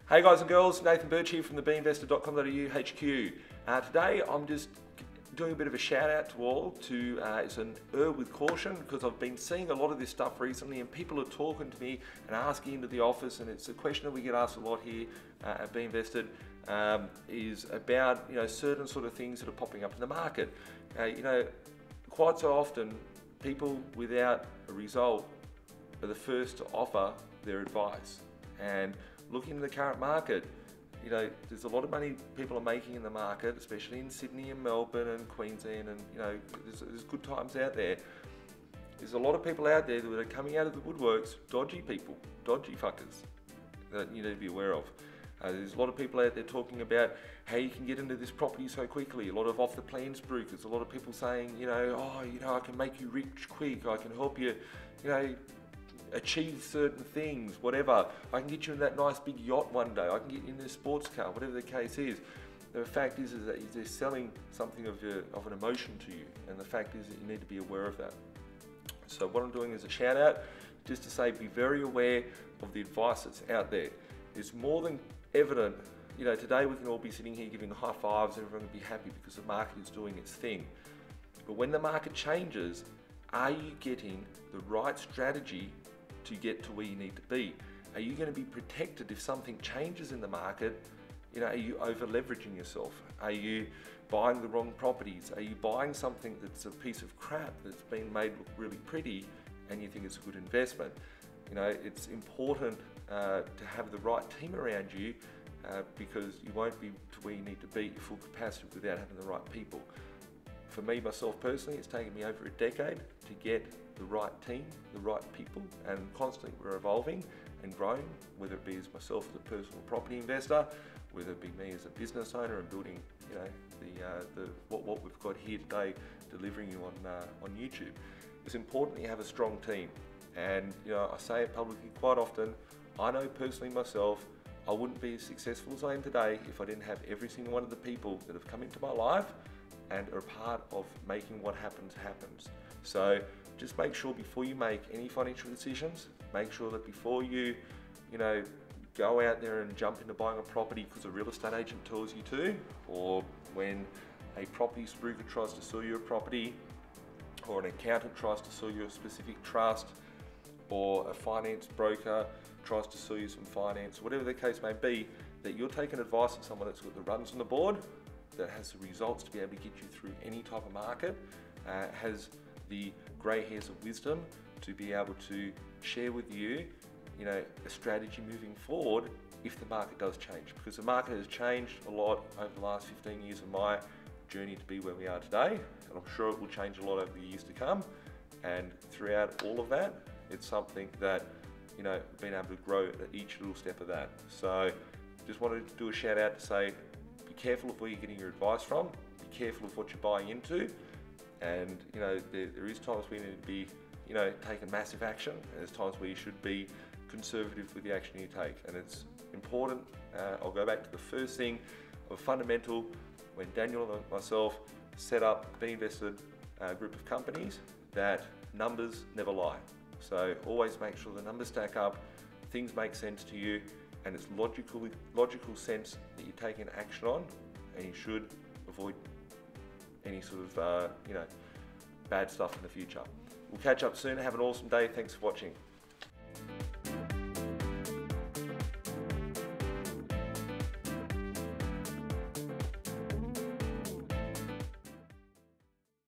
Hey guys and girls, Nathan Birch here from the B.Invested.com.au HQ. Today I'm just doing a bit of a shout out to all it's an with caution, because I've been seeing a lot of this stuff recently and people are talking to me and asking into the office, and it's a question that we get asked a lot here at B.Invested, is about certain sort of things that are popping up in the market. Quite so often people without a result are the first to offer their advice. And looking at the current market, there's a lot of money people are making in the market, especially in Sydney and Melbourne and Queensland, and there's good times out there. There's a lot of people out there that are coming out of the woodworks, dodgy people, dodgy fuckers that you need to be aware of. There's a lot of people out there talking about how you can get into this property so quickly, a lot of off the plan spruikers, a lot of people saying, I can make you rich quick, I can help you, achieve certain things, whatever. I can get you in that nice big yacht one day, I can get you in a sports car, whatever the case is. The fact is that they're selling something of an emotion to you, and the fact is that you need to be aware of that. So what I'm doing is a shout out just to say, be very aware of the advice that's out there. It's more than evident, today we can all be sitting here giving high fives and everyone will be happy because the market is doing its thing. But when the market changes, are you getting the right strategy to get to where you need to be? Are you going to be protected if something changes in the market? Are you over leveraging yourself? Are you buying the wrong properties? Are you buying something that's a piece of crap that's been made look really pretty and you think it's a good investment? It's important to have the right team around you, because you won't be to where you need to be at full capacity without having the right people. For me, myself personally, it's taken me over a decade to get the right team, the right people, and constantly we're evolving and growing, whether it be as myself as a personal property investor, whether it be me as a business owner and building what we've got here today, delivering you on YouTube. It's important that you have a strong team, and I say it publicly quite often. I know personally myself, I wouldn't be as successful as I am today if I didn't have every single one of the people that have come into my life and are a part of making what happens. So just make sure before you make any financial decisions, make sure that before you go out there and jump into buying a property because a real estate agent tells you to, or when a property spruiker tries to sell you a property, or an accountant tries to sell you a specific trust, or a finance broker tries to sell you some finance, whatever the case may be, that you're taking advice from someone that's got the runs on the board, that has the results to be able to get you through any type of market, has the grey hairs of wisdom to be able to share with you, a strategy moving forward if the market does change. Because the market has changed a lot over the last 15 years of my journey to be where we are today, and I'm sure it will change a lot over the years to come. And throughout all of that, it's something that, been able to grow at each little step of that. So just wanted to do a shout out to say, be careful of where you're getting your advice from, be careful of what you're buying into, and there is times where you need to be taking massive action, and there's times where you should be conservative with the action you take. And it's important, I'll go back to the first thing of fundamental, when Daniel and myself set up B.Invested group of companies, that numbers never lie. So always make sure the numbers stack up, things make sense to you, and it's logical sense that you're taking action on, and you should avoid any sort of bad stuff in the future. We'll catch up soon. Have an awesome day. Thanks for watching.